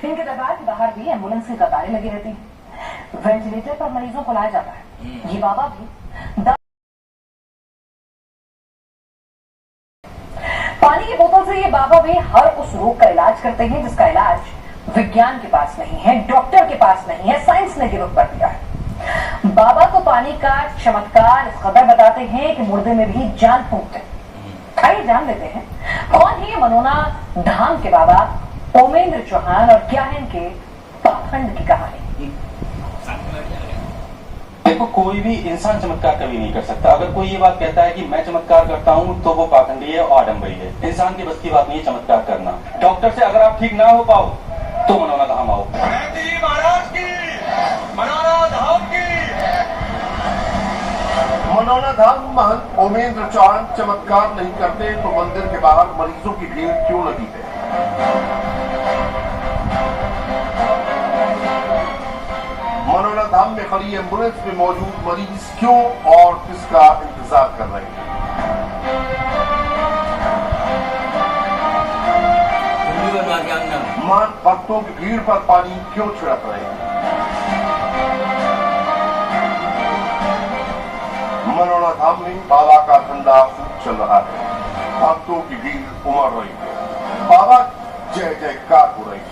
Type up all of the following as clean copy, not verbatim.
इनके दरबार के बाहर भी एम्बुलेंस की कतारें लगी रहती हैं। वेंटिलेटर पर मरीजों को लाया जाता है। ये बाबा भी पानी की बोतल से ये बाबा भी हर उस रोग का इलाज करते हैं जिसका इलाज विज्ञान के पास नहीं है, डॉक्टर के पास नहीं है, साइंस ने गिरफ्त कर दिया है। बाबा को पानी का चमत्कार इस कदर बताते हैं कि मुर्दे में भी जान फूंकते हैं। आइए जान लेते हैं कौन है ये मनोना धाम के बाबा ओमेंद्र चौहान और क्या है इनके पाखंड की कहानी। देखो, कोई भी इंसान चमत्कार कभी नहीं कर सकता। अगर कोई ये बात कहता है कि मैं चमत्कार करता हूँ तो वो पाखंडी है और आडंबरी है। इंसान की बस की बात नहीं है चमत्कार करना। डॉक्टर से अगर आप ठीक ना हो पाओ तो मनोना धाम आओ। महाराज की मनोना धाम की। मनोना धाम महंत ओमेंद्र चौहान चमत्कार नहीं करते तो मंदिर के बाहर मरीजों की भीड़ क्यों लगी है? मनोना धाम में खड़ी एम्बुलेंस में मौजूद मरीज क्यों और किसका इंतजार कर रहे हैं? मान भक्तों की भीड़ पर पानी क्यों छिड़क रहे हैं? मनोना धाम में बाबा का धंधा खूब चल रहा है। भक्तों की भीड़ उमड़ रही है। बाबा जय जयकार हो रही है।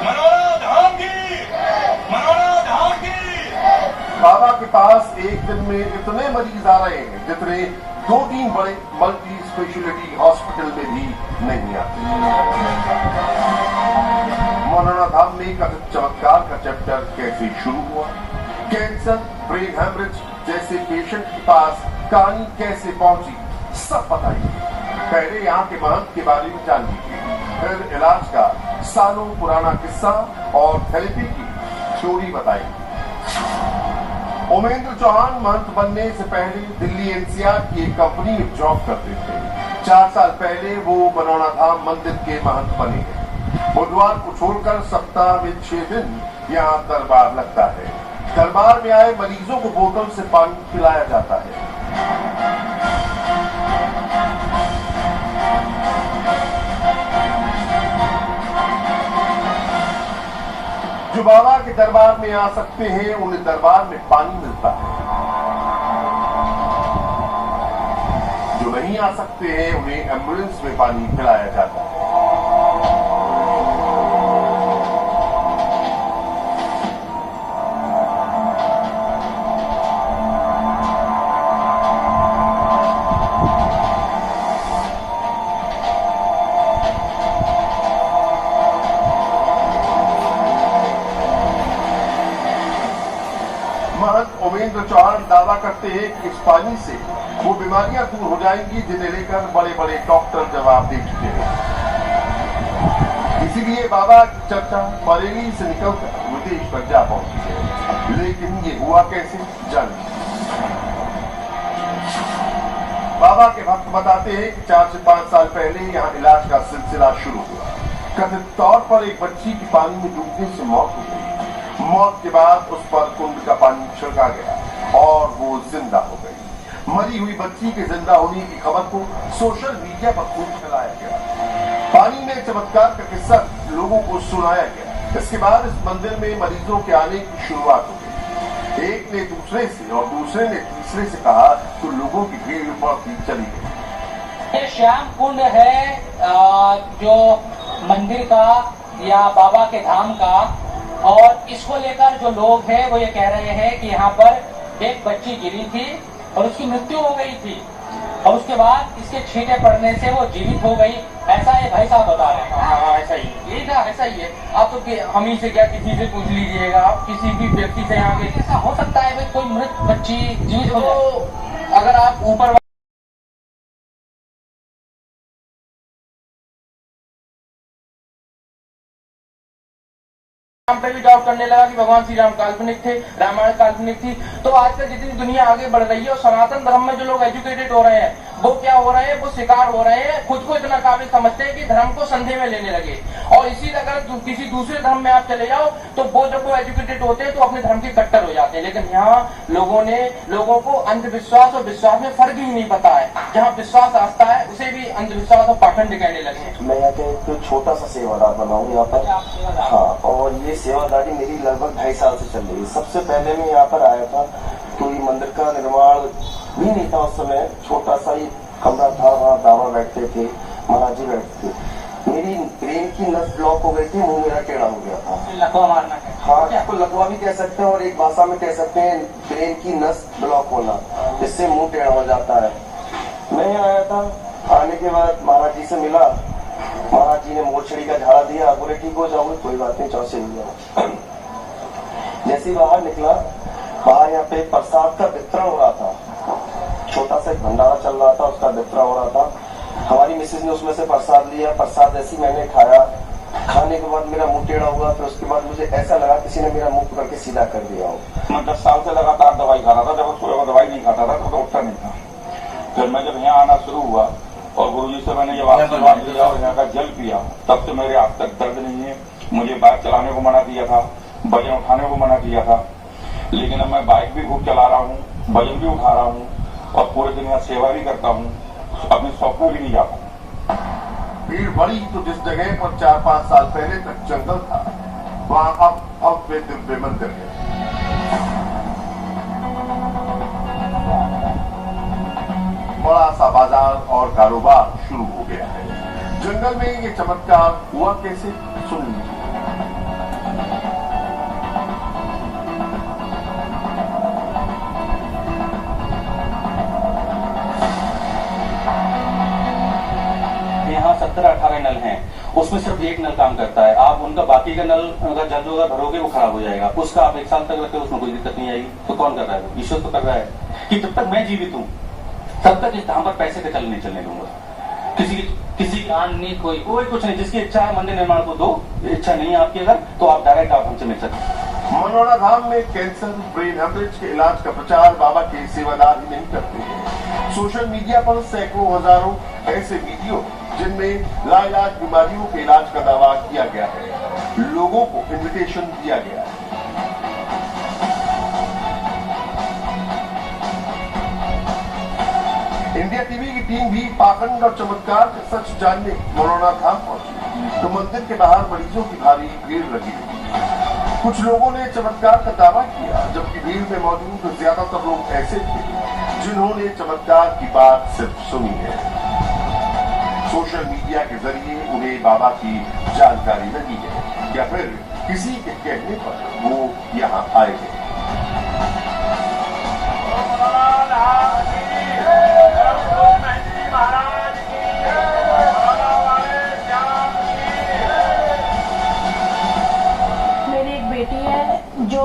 मनोना धाम की मनोना धाम की। बाबा के पास एक दिन में इतने मरीज आ रहे हैं जितने 2-3 बड़े मल्टी स्पेशलिटी हॉस्पिटल में भी नहीं आते। मनोना धाम में कथित चमत्कार का चैप्टर कैसे शुरू हुआ? कैंसर, ब्रेन हेमरेज जैसे पेशेंट के पास कहानी कैसे पहुंची, सब बताइए। पहले यहाँ के महंत के बारे में जान लीजिए, फिर इलाज का सालों पुराना किस्सा और थेरेपी की स्टोरी बताइए। ओमेंद्र चौहान महंत बनने से पहले दिल्ली एनसीआर की एक कंपनी में जॉब करते थे। 4 साल पहले वो मनोना धाम मंदिर के महंत बने हैं। बुधवार को छोड़कर सप्ताह में 6 दिन यहाँ दरबार लगता है। दरबार में आए मरीजों को बोतल से पानी पिलाया जाता है। जो बाबा के दरबार में आ सकते हैं उन्हें दरबार में पानी मिलता है। जो नहीं आ सकते हैं उन्हें एम्बुलेंस में पानी पिलाया जाता है। महंत ओमेंद्र चौहान दावा करते हैं कि इस पानी से वो बीमारियां दूर हो जाएंगी जिन्हें लेकर बड़े बड़े डॉक्टर जवाब दे चुके हैं। इसीलिए बाबा की चर्चा बरेली से निकलकर विदेश पर जा पहुंची है। लेकिन ये हुआ कैसे, जानिए। बाबा के भक्त बताते हैं कि 4 से 5 साल पहले यहाँ इलाज का सिलसिला शुरू हुआ। कथित तौर पर एक बच्ची की पानी में डूबने से मौत हो गई। मौत के बाद उस पर कुंड का पानी छिड़का गया और वो जिंदा हो गई। मरी हुई बच्ची के जिंदा होने की खबर को सोशल मीडिया पर खूब फैलाया गया। पानी में चमत्कार का किस्सा लोगों को सुनाया गया। इसके बाद इस मंदिर में मरीजों के आने की शुरुआत हो गई। एक ने दूसरे से और दूसरे ने तीसरे से कहा तो लोगों की भीड़ बढ़ती चली गई। ये श्याम कुंड है जो मंदिर का या बाबा के धाम का, और इसको लेकर जो लोग हैं वो ये कह रहे हैं कि यहाँ पर एक बच्ची गिरी थी और उसकी मृत्यु हो गई थी और उसके बाद इसके छींटे पड़ने से वो जीवित हो गई। ऐसा ये भाई साहब बता रहे हैं। हाँ, ऐसा ही यही था, ऐसा ही है। आप तो हम ही से क्या किसी से पूछ लीजिएगा, आप किसी भी व्यक्ति से यहाँ के ऐसा हो सकता है भाई कोई मृत बच्ची जीवित हो जाए। अगर आप ऊपर पे भी डाउट करने लगा कि भगवान श्री राम काल्पनिक थे, रामायण काल्पनिक थी, तो आजकल जितनी दुनिया आगे बढ़ रही है और सनातन धर्म में जो लोग एजुकेटेड हो रहे हैं वो क्या हो रहे हैं, वो शिकार हो रहे हैं, खुद को इतना काबिल समझते हैं कि धर्म को संदेह में लेने लगे। और इसी अगर किसी दूसरे धर्म में आप चले जाओ तो वो जब वो एजुकेटेड होते हैं तो अपने धर्म के कट्टर हो जाते हैं। लेकिन यहाँ लोगों को अंधविश्वास और विश्वास में फर्क ही नहीं पता है। जहाँ विश्वास आस्था है उसे भी अंधविश्वास और पाखंड कहने लगे हैं। मैं यहाँ पे एक छोटा सा सेवादार बना हूँ यहाँ पर। हाँ, और ये सेवादारी मेरी लगभग 2.5 साल से चल रही है। सबसे पहले मैं यहाँ पर आया था तो ये मंदिर का निर्माण भी नहीं था उस समय, छोटा सा ही कमरा था, वहाँ बाबा बैठते थे, महाराज जी बैठते थे। मेरी ब्रेन की नस ब्लॉक हो गई थी, मुंह मेरा टेढ़ा हो गया था। लकवा मारना है। हाँ, इसको लकवा भी कह सकते हैं और एक भाषा में कह सकते हैं ब्रेन की नस ब्लॉक होना, जिससे मुंह टेढ़ा हो जाता है। मैं यहाँ आया था, आने के बाद महाराज जी से मिला, महाराज जी ने मोरछड़ी का झाड़ा दिया, बोले ठीक हो जाओगे, कोई बात नहीं, चौसे हो जाओ। जैसे ही बाहर निकला, बाहर यहाँ पे प्रसाद का वितरण हो रहा था, छोटा सा एक भंडारा चल रहा था, उसका वितरण हो रहा था। हमारी मिसेज ने उसमें से प्रसाद लिया, प्रसाद जैसे मैंने खाया, खाने के बाद मेरा मुंह टेढ़ा हुआ, फिर उसके बाद मुझे ऐसा लगा किसी ने मेरा मुंह पकड़ के सीधा कर दिया हो। मैं 10 साल से लगातार दवाई खा रहा था। जब सुबह दवाई नहीं खाता था तो उठता नहीं था। फिर मैं जब यहाँ आना शुरू हुआ और गुरुजी से मैंने जब आशीर्वाद लिया और यहाँ का जल पिया, तब से मेरे आज तक दर्द नहीं है। मुझे बाइक चलाने को मना किया था, वजन उठाने को मना किया था, लेकिन अब मैं बाइक भी खूब चला रहा हूँ, वजन भी उठा रहा हूँ और पूरे दिन यहाँ सेवा भी करता हूँ, अपने शौक में भी नहीं जाता। भीड़ बढ़ी तो जिस जगह पर 4-5 साल पहले तक जंगल था, वहाँ अब वे दिव्य मंदिर है। बड़ा सा बाजार और कारोबार शुरू हो गया है। जंगल में ये चमत्कार हुआ कैसे, सुन लीजिए। यहाँ 17-18 नल हैं, उसमें सिर्फ एक नल काम करता है। आप उनका बाकी का नल अगर जल होगा भरोगे वो खराब हो जाएगा, उसका आप 1 साल तक रखे, उसमें कोई दिक्कत नहीं आएगी। तो कौन कर रहा है? ईश्वर तो कर रहा है कि जब तक मैं जीवित हूँ तब तक इस धाम पर पैसे का चल नहीं चलने दूंगा। किसी दान नहीं, कोई कुछ नहीं। जिसकी इच्छा है मंदिर निर्माण को दो, इच्छा नहीं है आपकी अगर, तो आप डायरेक्ट आप हमसे मिल सकते। मनोरा धाम में कैंसर, ब्रेन हेमरेज के इलाज का प्रचार बाबा के सेवादार ही नहीं करते हैं। सोशल मीडिया पर सैकड़ों हजारों ऐसे वीडियो जिनमें लाइलाज बीमारियों के इलाज का दावा किया गया है, लोगों को इन्विटेशन दिया गया है। इंडिया टीवी की टीम भी पाखंड और चमत्कार का सच जानने मनोरा धाम पहुंची तो मंदिर के बाहर मरीजों की भारी भीड़ लगी। कुछ लोगों ने चमत्कार का दावा किया, जबकि भीड़ में मौजूद ज्यादातर लोग ऐसे थे जिन्होंने चमत्कार की बात सिर्फ सुनी है। सोशल मीडिया के जरिए उन्हें बाबा की जानकारी लगी है या फिर किसी के कहने पर वो यहाँ आए हैं। मेरी एक बेटी है जो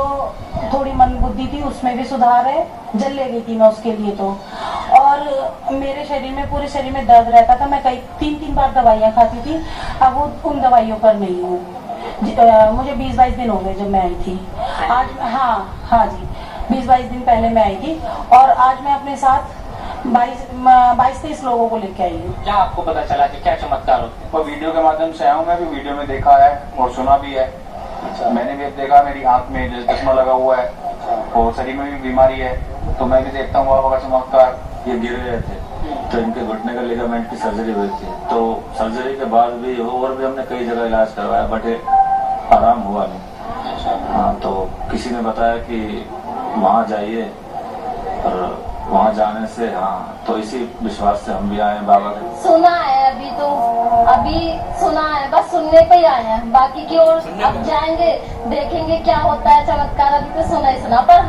थोड़ी मंदबुद्धि थी, उसमें भी सुधार है। जल ले गई थी मैं उसके लिए तो, और मेरे शरीर में, पूरे शरीर में दर्द रहता था। मैं कई 3 बार दवाइयाँ खाती थी, अब वो उन दवाइयों पर नहीं हूँ। मुझे 20-22 दिन हो गए जब मैं आई थी। आज हाँ जी, 20-22 दिन पहले मैं आई थी और आज मैं अपने साथ 22-23 लोगों को लेके आई हूँ। क्या आपको पता चला कि क्या चमत्कार होते हैं? वो वीडियो के माध्यम से आया हूँ। मैं भी वीडियो में देखा है और सुना भी है। अच्छा। मैंने भी देखा, मेरी आंख में जैसे चश्मा लगा हुआ है और शरीर में भी बीमारी है, तो मैं भी देखता हूँ बाबा का चमत्कार। ये गिर गए थे तो इनके घुटने का लिगामेंट की सर्जरी हुई थी, तो सर्जरी के बाद भी और भी हमने कई जगह इलाज करवाया बट आराम हुआ नहीं। हाँ, तो किसी ने बताया कि वहाँ जाइए और वहाँ जाने से तो इसी विश्वास से हम भी आए बाबा के। सुना है अभी सुना है, बस सुनने पे ही आए हैं, बाकी की ओर अब जाएंगे, देखेंगे क्या होता है चमत्कार। अभी तो सुना ही सुना, पर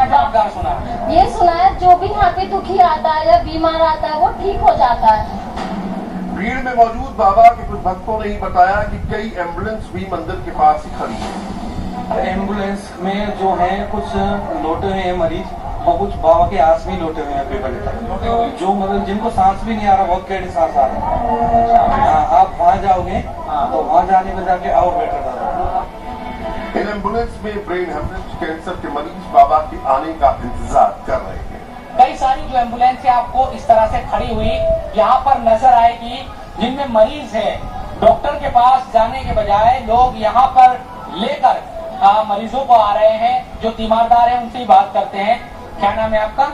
चमत्कार सुना है, ये सुना है जो भी यहाँ पे दुखी आता है या बीमार आता है वो ठीक हो जाता है। भीड़ में मौजूद बाबा के कुछ भक्तों ने ही बताया कि कई एम्बुलेंस भी मंदिर के पास ही खड़ी है। एम्बुलेंस में जो है कुछ लोटे हुए हैं मरीज और कुछ बाबा के आस में लोटे हुए हैं पेपर की तरह, जो मतलब जिनको सांस भी नहीं आ रहा, बहुत टेढ़ी सांस आ रहा है। आप वहाँ जाओगे तो वहाँ जाने में जाके और बेटर था। इन एम्बुलेंस में ब्रेन हेमरेज, कैंसर के मरीज बाबा के आने का इंतजार कर रहे हैं। कई सारी जो एम्बुलेंस आपको इस तरह से खड़ी हुई यहाँ पर नजर आएगी, जिनमें मरीज है। डॉक्टर के पास जाने के बजाय लोग यहाँ पर लेकर मरीजों को आ रहे हैं। जो तीमारदार है उनसे ही बात करते हैं। क्या नाम है आपका?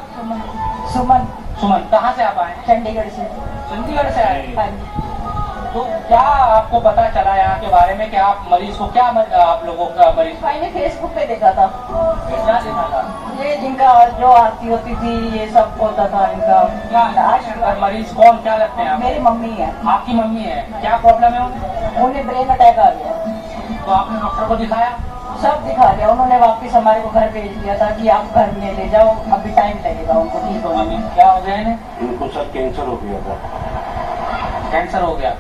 सुमन। सुमन, कहाँ से आप आए? चंडीगढ़ से। चंडीगढ़ से आए? हाँ जी। तो क्या आपको पता चला यहाँ के बारे में कि आप मरीज को क्या आप लोगों का मरीज मैंने फेसबुक पे देखा था। क्या देखा था? ये जिनका जो आरती होती थी ये सब होता था इनका। क्या मरीज कौन, क्या लगते हैं आप? मेरी मम्मी है। आपकी मम्मी है? क्या प्रॉब्लम है उन्हें? उन्हें ब्रेन अटैक आ गया। तो आपने डॉक्टर को दिखाया? सब दिखा दिया। उन्होंने वापस हमारे को घर भेज दिया था कि आप घर में ले जाओ, अभी टाइम लगेगा उनको ठीक होने में। क्या हो गया इन्हें? इनको सर कैंसर हो गया था। कैंसर हो गया।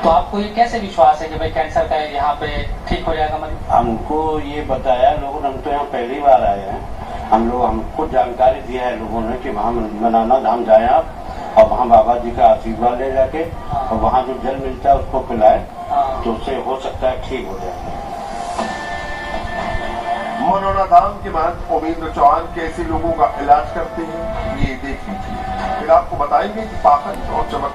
तो आपको ये कैसे विश्वास है कि भाई कैंसर का यहाँ पे ठीक हो जाएगा मरीज? हमको ये बताया लोगों ने, हम तो यहाँ पहली बार आए हैं। हमको जानकारी दिया है लोगों ने कि वहाँ मनाना धाम जाए आप, और वहाँ बाबा जी का आशीर्वाद ले जाके और वहाँ जो जल मिलता है उसको पिलाए, तो उससे हो सकता है ठीक हो जाए। मनोना धाम के महंत उमेंद्र चौहान कैसे लोगों का इलाज करते हैं ये देख लीजिए। फिर आपको बताएंगे कि पाखंड और चमत्कार